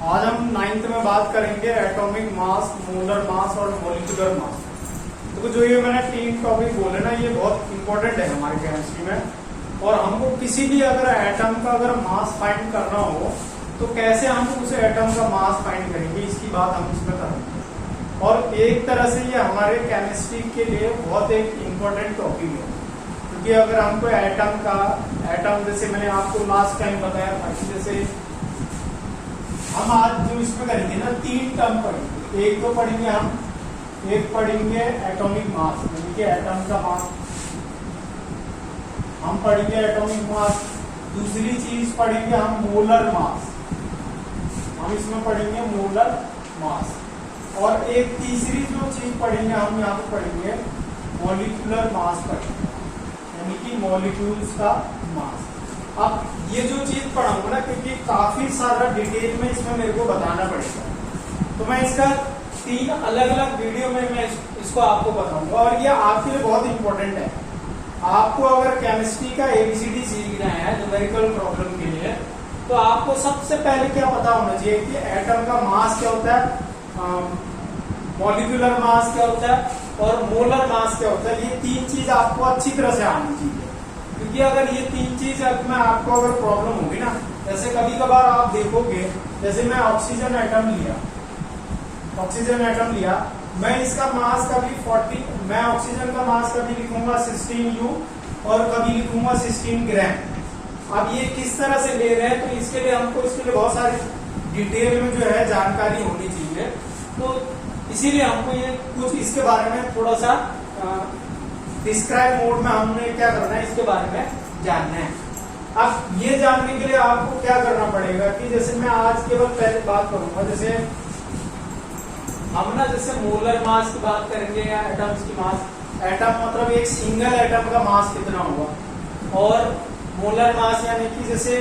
आज हम 9th में बात करेंगे एटॉमिक मास, मोलर मास और मॉलिक्यूलर मास। तो जो ये मैंने 3 टॉपिक बोले ना, ये बहुत इंपॉर्टेंट है हमारे केमिस्ट्री में। और हमको किसी भी अगर एटम का अगर मास फाइंड करना हो तो कैसे हम उस एटम का मास फाइंड करेंगे, इसकी बात हम इसमें करेंगे। और एक तरह से ये हमारे केमिस्ट्री के लिए बहुत एक इम्पोर्टेंट टॉपिक है, क्योंकि अगर हमको एटम जैसे मैंने आपको लास्ट टाइम बताया था कि जैसे हम आज जो इसमें करेंगे ना 3 टर्म पढ़ेंगे। एक तो पढ़ेंगे एक पढ़ेंगे एटॉमिक मास, यानी कि एटम का मास हम पढ़ेंगे एटॉमिक मास। दूसरी चीज पढ़ेंगे हम मोलर मास, हम इसमें पढ़ेंगे मोलर मास। और एक तीसरी जो चीज पढ़ेंगे हम यहाँ पे पढ़ेंगे मॉलिक्यूलर मास पढ़ेंगे, यानी कि मॉलिक्यूल्स का मास। अब ये जो चीज पढ़ाऊंगा ना, क्योंकि काफी सारा डिटेल में इसमें मेरे को बताना पड़ेगा, तो मैं इसका 3 अलग अलग वीडियो में मैं इसको आपको बताऊंगा। और ये आपके लिए बहुत इंपॉर्टेंट है। आपको अगर केमिस्ट्री का एबीसीडी सीखना है न्यूमेरिकल प्रॉब्लम के लिए, तो आपको सबसे पहले क्या पता होना चाहिए कि एटम का मास क्या होता है, मॉलिक्यूलर मास क्या होता है और मोलर मास क्या होता है। ये 3 चीज आपको अच्छी तरह से आनी चाहिए, क्योंकि अगर ये 3 चीज में आपको अगर प्रॉब्लम होगी ना, जैसे कभी कभार आप देखोगे, जैसे मैं ऑक्सीजन एटम लिया, मैं इसका मास कभी 40, मैं ऑक्सीजन का मास कभी लिखूंगा 16 U और कभी लिखूंगा 16 ग्राम। अब ये किस तरह से ले रहे हैं, तो इसके लिए हमको इसके लिए बहुत सारी डिटेल में जो है जानकारी होनी चाहिए। तो इसीलिए हमको ये कुछ इसके बारे में थोड़ा सा डिस्क्राइब मोड में हमने क्या करना है, इसके बारे में जानना है। अब ये जानने के लिए आपको क्या करना पड़ेगा कि जैसे मैं आज केवल पहले बात करूंगा, जैसे हम ना जैसे मोलर मास की बात करेंगे या एटम्स की मास। एटम मतलब एक सिंगल एटम का मास कितना होगा, और मोलर मास यानी कि जैसे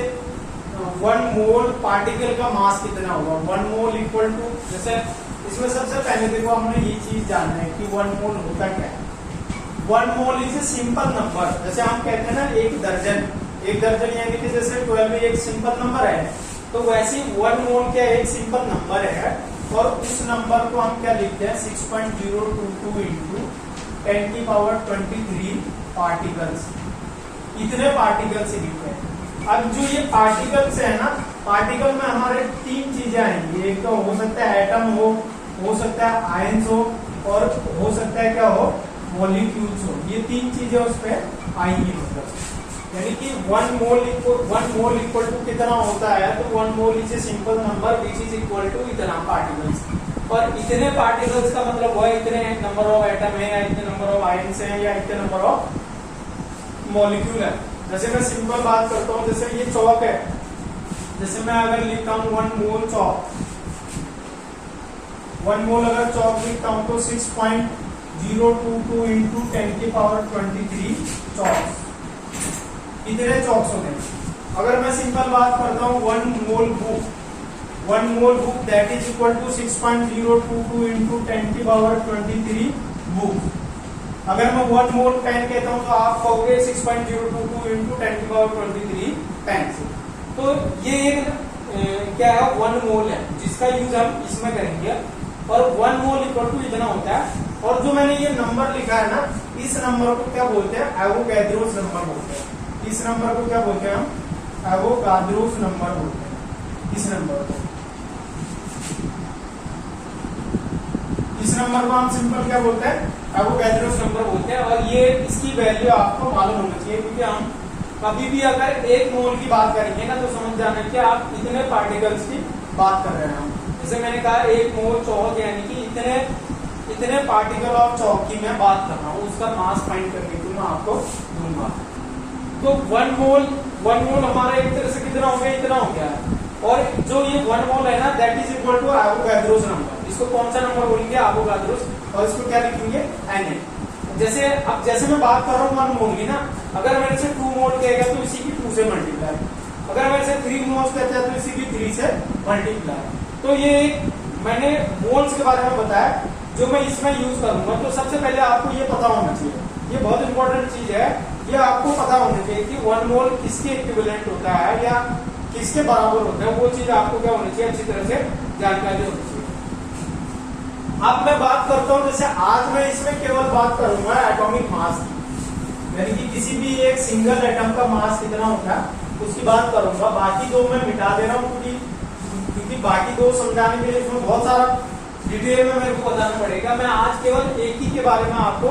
1 मोल पार्टिकल का मास कितना होगा। 1 मोल इक्वल टू, जैसे इसमें सबसे पहले देखो हमने ये चीज जानना है कि 1 मोल होता क्या है। 1 mole is a simple number. जैसे हम कहते हैं ना एक दर्जन यानी कि जैसे 12 एक सिंपल नंबर है, तो वैसे 1 मोल क्या एक सिंपल नंबर है। और उस नंबर को हम क्या लिखते हैं 6.022 इंटू 10⁻23 पार्टिकल्स, इतने पार्टिकल से लिखते हैं। अब जो ये पार्टिकल्स है ना, पार्टिकल में हमारे 3 चीजें आएंगी। एक तो हो सकता है एटम हो सकता है आयंस हो, और हो सकता है क्या हो, मॉलिक्यूल्स हो। ये 3 चीजें उस पर आएंगी। मतलब यानी कि 1 मोल इक्वल टू कितना होता है, तो 1 mole is a simple number which is equal to इतना पार्टिकल्स। और इतने पार्टिकल्स का मतलब वो इतने नंबर ऑफ एटम है, या इतने नंबर ऑफ आयंस है, या इतने नंबर ऑफ मॉलिक्यूल है। जैसे मैं सिंपल बात करता हूँ, जैसे ये चौक है, जैसे मैं अगर लिखता हूँ 1 मोल चौक, 1 मोल अगर चौक लिखता हूँ तो 6.022 इंटू 10⁻23 चौक, इतने चौक्स होते हैं। अगर मैं सिंपल बात करता हूँ 1 mole book that is equal to 6.022 into 10⁻23 book. अगर मैं 1 मोल पेन कहता हूँ तो आप कहोगे 6.022 इंटू 10⁻23 पेन। तो ये एक क्या है, 1 मोल है, जिसका यूज हम इसमें करेंगे। और 1 मोल इक्वल टू इतना होता है। और जो मैंने ये नंबर लिखा है ना, इस नंबर को क्या बोलते हैं, एवोगैड्रोस नंबर बोलते हैं। इस नंबर को क्या बोलते हैं हम, एवोगाड्रोस नंबर बोलते हैं। इस नंबर को हम सिंपल क्या बोलते हैं, एवोगाड्रोस नंबर बोलते हैं। और ये इसकी वैल्यू आपको मालूम होना चाहिए, क्योंकि हम कभी भी अगर 1 मोल की बात करेंगे ना, तो समझ जाना कि आप इतने पार्टिकल्स की बात कर रहे हैं। हम जैसे मैंने कहा 1 मोल चौक, यानी कि इतने पार्टिकल ऑफ चौक की मैं बात कर रहा हूँ, उसका मास फाइंड करके तो मैं आपको दूंगा। तो 1 मोल हमारा एक तरह से कितना हो गया, इतना हो गया है। और जो ये 1 मोल है ना, that is equal to Avogadro's number. इसको कौन सा नंबर बोलेंगे, एवोगाड्रोस। और इसको क्या लिखेंगे, Na। जैसे मैं बात कर रहा हूँ 1 मोल की ना, अगर मेरे से 2 मोल कहेगा तो इसी की 2 से मल्टीप्लाई, अगर मेरे से 3 मोल्स कहते हैं तो इसी की 3 से मल्टीप्लाई। तो ये मैंने मोल्स के बारे में बताया जो मैं इसमें यूज करूंगा। तो सबसे पहले आपको ये पता होना चाहिए, ये बहुत इंपॉर्टेंट चीज है, ये आपको पता होना चाहिए कि 1 मोल किसके इक्विवेलेंट होता है, या किसके बराबर होते हैं, वो चीज आपको क्या होनी चाहिए, अच्छी तरह से जानकारी होनी चाहिए। अब मैं बात करता हूं, जैसे आज मैं इसमें केवल बात करूंगा एटॉमिक मास की, यानी कि किसी भी एक सिंगल एटम का मास कितना होता है उसकी बात करूंगा। बाकी दो मैं मिटा दे रहा हूं क्योंकि बाकी दो समझाने के लिए इसमें बहुत सारा डिटेल में मेरे को बताना पड़ेगा। मैं आज केवल एक ही के बारे में आपको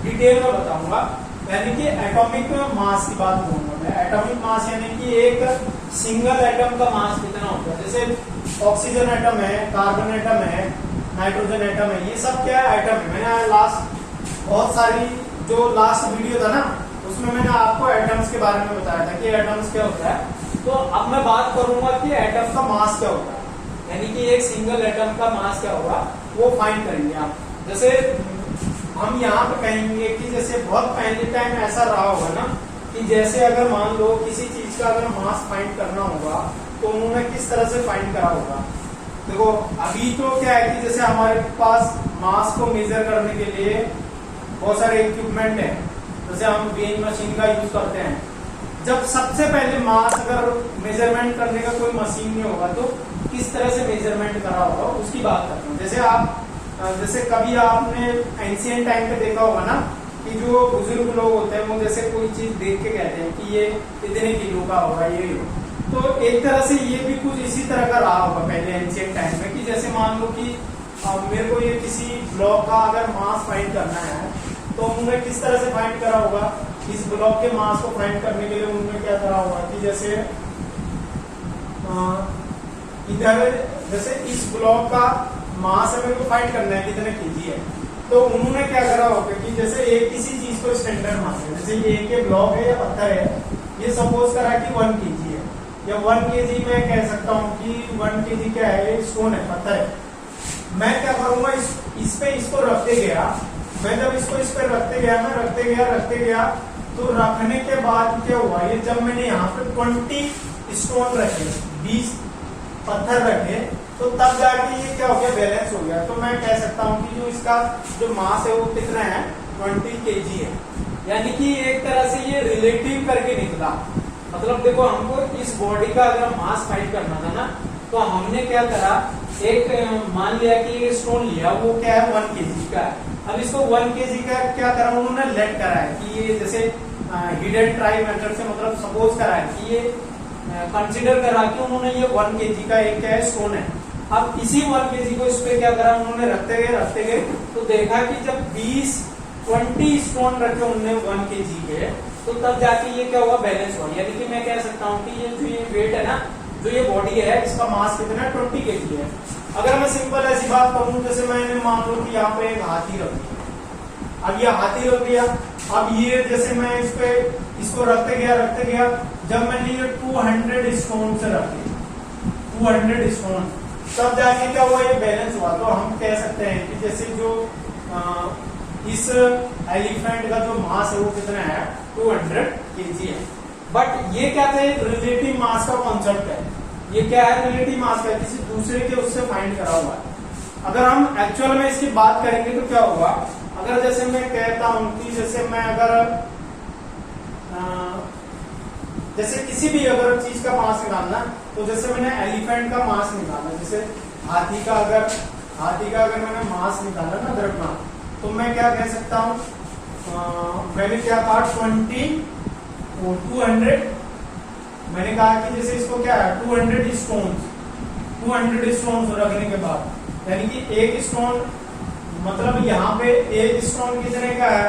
डिटेल में बताऊंगा, यानी कि एटॉमिक मास की बात करूंगा मैं। एटॉमिक मास यानी कि एक सिंगल एटम का मास कितना होता है। जैसे ऑक्सीजन एटम है, कार्बन एटम है, नाइट्रोजन एटम है, ये सब क्या है, एटम है। मैंने लास्ट बहुत सारी जो लास्ट वीडियो था ना उसमें मैंने आपको एटम्स के बारे में बताया था कि एटम्स क्या होता है। तो अब मैं बात करूंगा कि एटम का मास क्या होता है, यानी कि एक सिंगल एटम का मास क्या होगा वो फाइंड करेंगे आप। जैसे हम यहाँ पे कहेंगे कि जैसे बहुत पहले टाइम ऐसा रहा होगा ना कि जैसे अगर मान लो किसी चीज का अगर मास फाइंड करना होगा तो उन्होंने किस तरह से फाइंड करा होगा। देखो अभी तो क्या है कि जैसे हमारे पास मास को मेजर करने के लिए बहुत सारे इक्विपमेंट है, जैसे हम वेइंग मशीन का यूज करते हैं। जब सबसे पहले मास अगर मेजरमेंट करने का कोई मशीन नहीं होगा तो किस तरह से मेजरमेंट करा होगा उसकी बात करते हैं। जैसे कभी आपने एंशिएंट टाइम पे देखा होगा ना कि जो बुजुर्ग लोग होते हैं वो जैसे कोई चीज देख के कहते हैं कि ये इतने किलो का होगा ये। तो एक तरह से ये भी कुछ इसी तरह का रहा होगा पहले एंशिएंट टाइम में कि जैसे मान लो कि मेरे को ये किसी ब्लॉक का अगर मास फाइंड करना है तो उन्होंने किस तरह से फाइंड करा होगा। इस ब्लॉक के मास को फाइंड करने के लिए उन्होंने क्या करा होगा कि जैसे इधर जैसे इस ब्लॉक का मास है मेरे को फाइंड करना है कितने केजी है, तो उन्होंने क्या करा होगा कि जैसे एक किसी चीज को स्टैंडर्ड मास है, जैसे ये एक ब्लॉक है या पत्थर है, ये सपोज करा कि 1 kg है या 1 kg मैं कह सकता हूँ कि 1 kg क्या है, स्टोन है, पत्थर है। मैं क्या करूंगा इस पे इसको रखते गया, मैं जब इसको इस पे रखते गया तो रखने के बाद क्या हुआ, ये जब मैंने यहाँ पे 20 स्टोन रखे, 20 पत्थर रखे, तो तब जाके ये क्या हो गया, बैलेंस हो गया। तो मैं कह सकता हूँ कि जो इसका जो मास है वो कितना है, 20 kg है। यानी कि एक तरह से ये रिलेटिव करके निकला। मतलब देखो हमको इस बॉडी का अगर मास फाइंड करना था ना तो हमने क्या करा, एक मान लिया कि ये स्टोन लिया वो क्या है 1 kg का है। अब इसको 1 kg का क्या करा उन्होंने, लेट करा है कि ये जैसे हिडन ट्राई मेथड से मतलब सपोज करा है कि ये कंसिडर करा कि उन्होंने ये 1 kg का एक क्या है स्टोन है। अब इसी 1 kg को इस पे क्या करा उन्होंने, रखते गए तो देखा कि जब 20 स्टोन रखे उन्होंने 1 kg के, तो तब जाके ये क्या हुआ, बैलेंस हुआ। यानी कि मैं कह सकता हूँ कि ये जो ये वेट है ना, जो ये बॉडी है इसका मास कितना है, 20 kg है। अगर मैं सिंपल ऐसी बात कहूँ, जैसे मैंने मान लो कि यहाँ पे एक हाथी रख दिया, अब ये हाथी रख दिया, अब ये जैसे मैं इसको रखते गया, जब मैंने ये 200 स्टोन से रखे, 200 स्टोन, तब जाके क्या हुआ, ये बैलेंस हुआ। तो हम कह सकते हैं कि जैसे जो इस एलिफेंट का जो मास है वो कितना है, 200 kg है। बट ये क्या थे, रिलेटिव मास का कॉन्सेप्ट है। ये क्या है, रिलेटिव मास का, किसी दूसरे के उससे फाइंड करा हुआ है। अगर हम एक्चुअल में इसकी बात करेंगे तो क्या होगा, अगर जैसे मैं कहता हूं कि जैसे मैं अगर जैसे किसी भी अगर चीज का मास निकालना, तो जैसे मैंने एलिफेंट का मास निकाला, जैसे हाथी का अगर मैंने मास निकाला ना, द्रव्यमान, तो मैं क्या कह सकता हूँ, मैंने क्या कहा 200, मैंने कहा कि जैसे इसको क्या है 200 स्टोन रखने के बाद, यानी कि एक स्टोन मतलब यहाँ पे एक स्टोन कितने का है,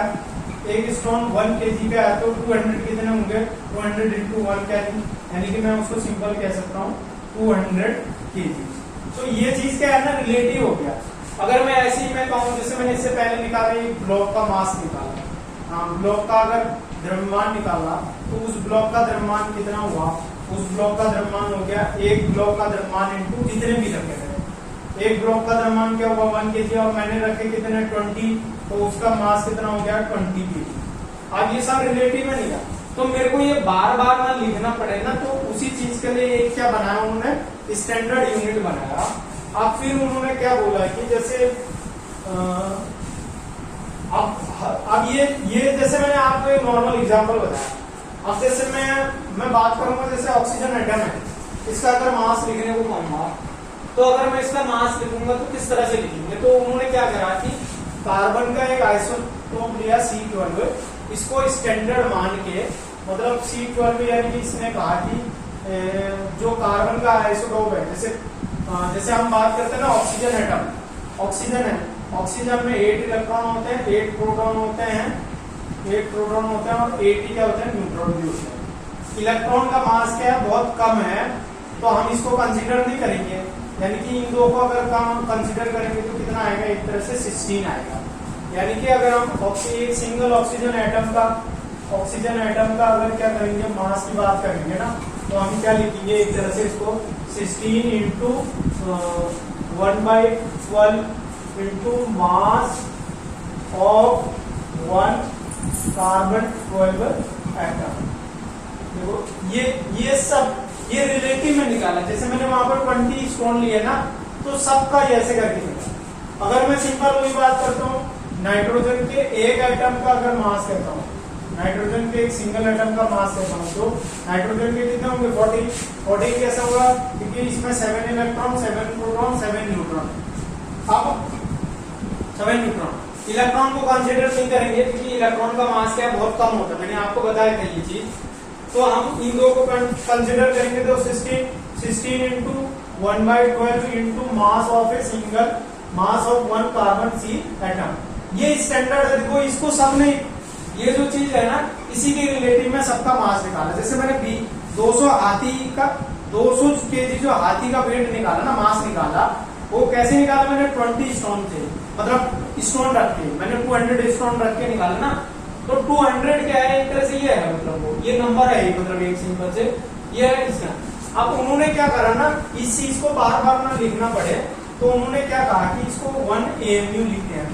एक स्टोन 1 kg का है, तो 200 कितने होंगे, 200 into 1 क्या है, यानी कि मैं उसको सिंपल कह सकता हूँ 200 kg। तो ये चीज क्या है ना, रिलेटिव हो गया। अगर मैं ऐसे ही मैं कहूँ, जैसे मैंने इससे पहले निकाला ब्लॉक का मास निकाला, ब्लॉक का अगर द्रव्यमान निकाला, तो उस ब्लॉक का द्रव्यमान कितना हुआ, उस ब्लॉक का द्रव्यमान हो गया, एक ब्लॉक का द्रव्यमान इनटू जितने भी रखे थे, एक ब्लॉक का द्रव्यमान क्या हुआ 1 kg, और मैंने रखे कितने 20, तो उसका मास कितना हो गया 20 kg। अब ये सब रिलेटिव है नहीं, तो मेरे को ये बार बार ना लिखना पड़े ना, तो उसी चीज के लिए एक क्या बनाया उन्होंने, स्टैंडर्ड यूनिट बनाया। अब फिर उन्होंने क्या बोला कि जैसे अब ये जैसे मैंने आपको एक नॉर्मल एग्जांपल बताया। अब जैसे मैं बात करूंगा, जैसे ऑक्सीजन एटम है, इसका अगर मास लिखने को कहूंगा तो अगर मैं इसका मास लिखूंगा तो किस तरह से लिखेंगे, तो उन्होंने क्या करा कि कार्बन का एक आइसोटोप लिया C12, इसको स्टैंडर्ड मान के, मतलब C12 यानी कि इसने कहा कि जो कार्बन का आइसोटोप है, जैसे हम बात करते हैं ना ऑक्सीजन एटम, ऑक्सीजन है, ऑक्सीजन में 8 इलेक्ट्रॉन होते हैं, 8 प्रोटॉन होते हैं, 8 प्रोटॉन होते हैं और 80 क्या होते हैं, न्यूट्रॉन भी होते हैं। इलेक्ट्रॉन का मास क्या है, बहुत कम है, तो हम इसको कंसीडर नहीं करेंगे, यानी कि इन दो को अगर हम कंसीडर करेंगे तो कितना आएगा, एक तरह से 16 आएगा। यानी कि अगर हम एक सिंगल ऑक्सीजन एटम का अगर क्या करेंगे, मास की बात करेंगे ना, तो हम क्या लिखेंगे, एक तरह से इसको 16 into 1/12 into mass of 1 carbon 12 atom. देखो ये सब ये रिलेटिव में निकाला, जैसे मैंने वहां पर 20 स्टोन लिए ना, तो सबका ऐसे करके निकाला। अगर मैं सिंपल वही बात करता हूँ, नाइट्रोजन के एक एटम का अगर मास करता हूँ, नाइट्रोजन के एक सिंगल एटम का मास करता हूँ, तो नाइट्रोजन के कितने होंगे, 40 कैसा होगा, क्योंकि इसमें 7 इलेक्ट्रॉन, 7 प्रोटॉन, 7 न्यूट्रॉन। अब 7 न्यूट्रॉन, इलेक्ट्रॉन को कंसीडर नहीं करेंगे क्योंकि इलेक्ट्रॉन का मास क्या बहुत कम होता है, मैंने आपको बताया था ये चीज। तो हम इन दो को कंसीडर करेंगे तो 16 into 1/12 into mass of a single mass of 1 carbon C atom. ये स्टैंडर्ड है, देखो इसको सबने, ये जो चीज है ना, इसी के रिलेटिव में सबका मास निकाला। जैसे मैंने 200 केजी जो हाथी का वेट निकाला ना, मास निकाला, वो कैसे निकाला मैंने, 20 स्टोन से, मतलब स्टोन रख के, मैंने 200 स्टोन रख के निकाला ना, तो 200 क्या है, एक तरह से ये है, मतलब वो ये नंबर है, मतलब एक सिंपल से ये है इसका। अब उन्होंने क्या करा ना, इस चीज को बार बार ना लिखना पड़े, तो उन्होंने क्या कहा कि इसको 1 AMU लिखते हैं,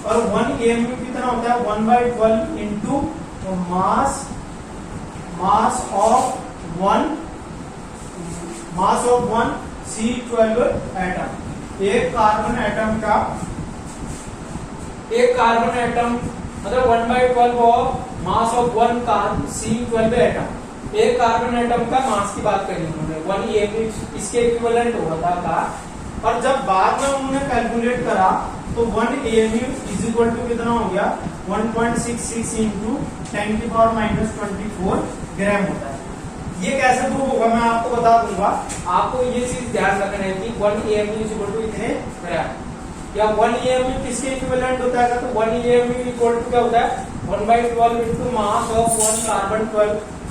और 1 AMU कितना होता है, 1/12 into mass of 1 C12 atom. एक कार्बन एटम मतलब 1/12 of mass of 1 carbon C12 atom. एक कार्बन एटम का मास की बात करी उन्होंने, 1 AMU इसके इक्विवेलेंट होता था। और जब बाद में उन्होंने कैलकुलेट करा तो 1 AMU इज इक्वल टू कितना हो गया, 1.66 इंटू 10⁻24 ग्राम होता है। ये कैसे प्रूव होगा मैं आपको बता दूंगा, आपको ये चीज ध्यान रखना है कि 1 AMU इज इक्वल टू इतने ग्राम, या 1 AMU किसके इक्विवेलेंट होता है, तो 1 AMU इक्वल टू क्या होता है, 1/12 into mass of 1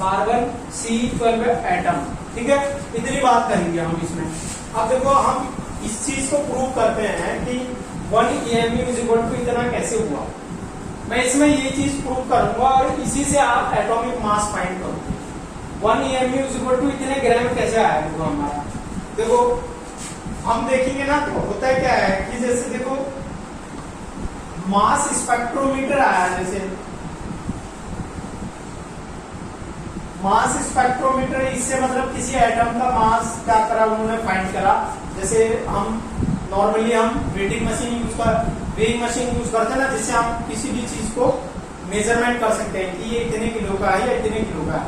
carbon C12 atom. ठीक है, इतनी बात करेंगे हम इसमें। अब देखो हम इस चीज को प्रूव करते हैं कि 1 AMU इज इक्वल टू इतना कैसे हुआ। मैं इसमें ये चीज प्रूव करूंगा और इसी से आप एटॉमिक मास फाइंड करोगे। 1 AMU इज इक्वल टू इतने ग्राम कैसे आया, देखो हमारा, देखो हम देखेंगे ना, तो होता है क्या है कि जैसे देखो मास स्पेक्ट्रोमीटर आया, जैसे मास स्पेक्ट्रोमीटर, इससे मतलब किसी एटम का मास क्या करा उन्होंने फाइंड करा। जैसे हम नॉर्मली वेइंग मशीन यूज करते हैं ना, जिससे हम किसी भी चीज को मेजरमेंट कर सकते हैं कि ये इतने किलो का है या इतने किलो का है।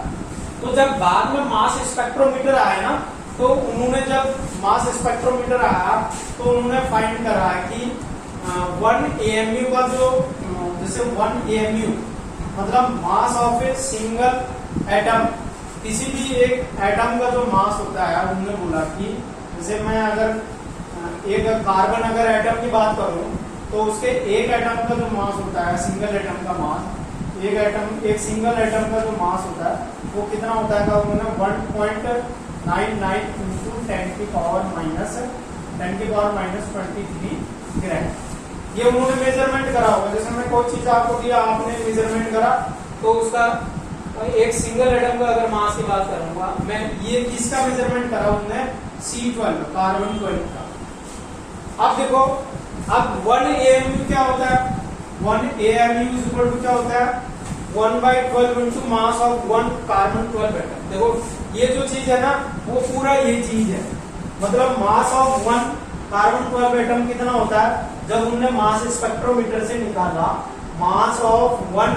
तो जब बाद में मास स्पेक्ट्रोमीटर आया ना, तो उन्होंने जब मास स्पेक्ट्रोमीटर आया तो उन्होंने फाइंड करा कि 1 AMU का जो, जैसे 1 AMU मतलब mass of a single atom, किसी भी एक एटम का जो मास होता है, उन्होंने बोला कि जैसे मैं अगर एक कार्बन अगर एटम की बात करूं तो उसके एक एटम का जो मास होता है, सिंगल एटम का मास, एक सिंगल एटम का जो मास होता है वो कितना होता है, उन्होंने 1.99 इंटू 10⁻⁻23 ग्राम। ये उन्होंने मेजरमेंट करा होगा। जैसे मैं कोई चीज आपको दिया, आपने मेजरमेंट करा, तो उसका एक सिंगल एटम का अगर मास की बात करूंगा मैं, ये किसका मेजरमेंट करा उन्होंने, C12 कार्बन 12 का। अब देखो, अब 1 AMU क्या होता है, 1 AMU इज इक्वल टू क्या होता है, 1/12 into mass of 1 carbon 12 atom. देखो ये जो चीज है ना, वो पूरा ये चीज है, मतलब मास ऑफ 1 कार्बन 12 एटम कितना होता है, जब उन्होंने मास स्पेक्ट्रोमीटर से निकाला, मास ऑफ 1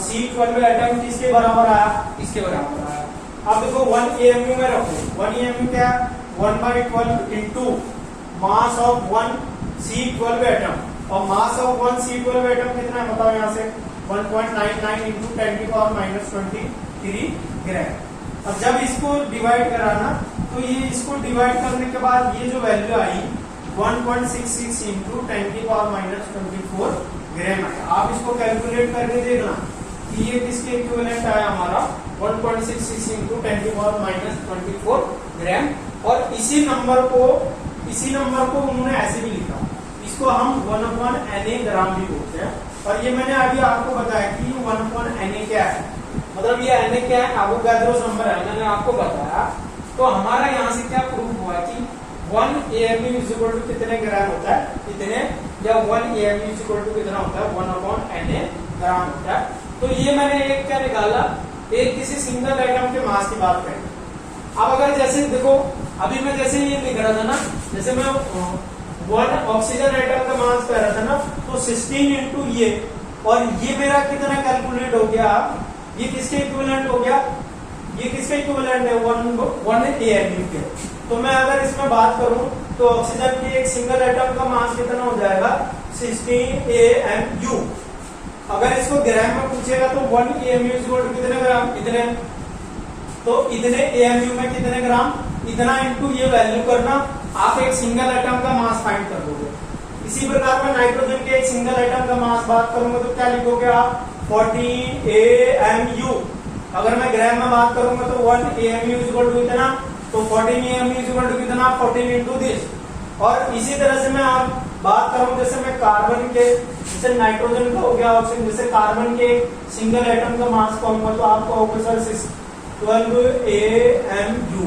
C12 एटम किसके बराबर आया, इसके बराबर आया। अब देखो 1 AMU में रखो, 1 AMU क्या है, 1/12 into mass of 1 C12 atom, और मास ऑफ 1 C12 एटम कितना है बताओ यहाँ से, 1.99 इंटू 10⁻23 ग्राम। अब जब इसको डिवाइड कराना तो ये इसको डिवाइड करने के बाद ये जो वैल्यू आई 1.66 इंटू 10⁻24 ग्राम है। आप इसको कैलकुलेट करके देखना कि ये किसके इक्विवेलेंट आया हमारा 1.66 इंटू 10⁻24 ग्राम। और इसी नंबर को उन्होंने ऐसे भी लिखा, इसको हम 1/Na ग्राम भी बोलते हैं। और ये मैंने अभी आपको बताया कि 1/Na क्या है, मतलब ये Na क्या है, एवोगाड्रोस नंबर है, मैंने आपको बताया। तो हमारा यहाँ से क्या प्रूफ हुआ कि 1 AMU इज इक्वल टू कितने ग्राम होता है, इतने, या 1 AMU इज इक्वल टू कितना होता है, 1/Na ग्राम होता है। तो ये मैंने एक क्या निकाला, एक किसी सिंगल एटम के मास की बात करें। अब अगर जैसे देखो अभी मैं जैसे ये लिख रहा था ना, जैसे मैं 1 ऑक्सीजन एटम का मास कह रहा था ना, तो 16 इंटू ये, और ये मेरा कितना कैलकुलेट हो गया, ये किसके इक्विवेलेंट हो गया, ये किसके इक्विवेलेंट है, 1 AMU के। तो मैं अगर इसमें बात करूं तो ऑक्सीजन की एक सिंगल एटम का मास कितना हो जाएगा, 16 AMU। अगर इसको ग्राम में पूछेगा तो 1 AMU इक्वल टू कितने ग्राम, इतने, तो इतने AMU में कितने ग्राम, इतना इंटू ये वैल्यू करना, आप एक सिंगल एटम का मास फाइंड कर दोगे। इसी प्रकार में नाइट्रोजन के एक सिंगल एटम का मास बात करूंगा तो क्या लिखोगे आप, 14 AMU। अगर मैं ग्राम में बात करूंगा तो 1 AMU इक्वल टू इतना, तो 14 AMU इक्वल टू कितना, 14 इंटू दिस। और इसी तरह से मैं आप बात करूं जैसे मैं कार्बन के, जैसे नाइट्रोजन का हो गया ऑक्सीजन, जैसे कार्बन के सिंगल एटम का मास कहूंगा तो आपका होगा सर 12 AMU।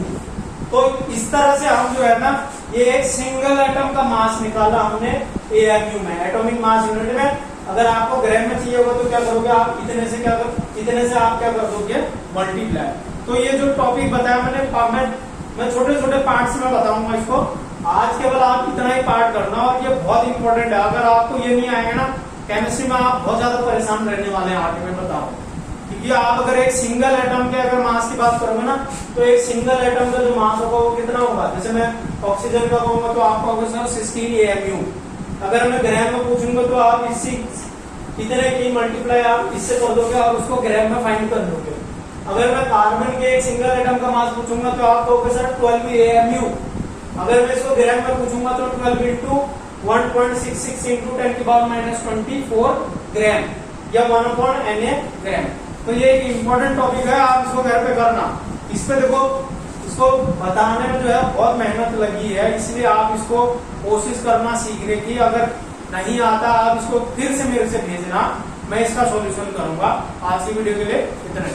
तो इस तरह से हम जो है ना, ये एक सिंगल एटम का मास निकाला हमने AMU में, एटॉमिक मास यूनिट में। अगर आपको ग्राम में चाहिए होगा तो क्या करोगे आप, इतने से आप क्या कर दोगे, मल्टीप्लाई। तो ये जो टॉपिक बताया मैं छोटे छोटे पार्ट्स में बताऊंगा इसको, आज केवल आप इतना ही पार्ट करना, और ये बहुत इंपॉर्टेंट है। अगर आपको ये नहीं आएगा ना केमिस्ट्री में, आप बहुत ज्यादा परेशान रहने वाले हैं आगे में बताओ। क्योंकि आप अगर एक सिंगल एटम के अगर मास की बात करोगे ना, तो एक सिंगल एटम का जो मास होगा वो कितना होगा, जैसे मैं ऑक्सीजन का कहूंगा तो आपका होगा सर 16 AMU। अगर मैं ग्राम में पूछूंगा तो आप इससे इतने की मल्टीप्लाई आप इससे कर दोगे और उसको ग्राम में फाइंड कर दोगे। अगर मैं कार्बन के एक सिंगल एटम का मास पूछूंगा तो आपको होगा सर 12 AMU। अगर मैं इसको ग्राम में पूछूंगा तो 12 इंटू 1.66 इंटू 10⁻24 ग्राम, या 1/Na ग्राम। तो ये एक इम्पोर्टेंट टॉपिक है, आप इसको घर पे करना। इस पे देखो, इसको बताने में जो है बहुत मेहनत लगी है, इसलिए आप इसको कोशिश करना सीखने की। अगर नहीं आता आप इसको फिर से मेरे से भेजना, मैं इसका सॉल्यूशन करूंगा। आज की वीडियो के लिए इतना ही।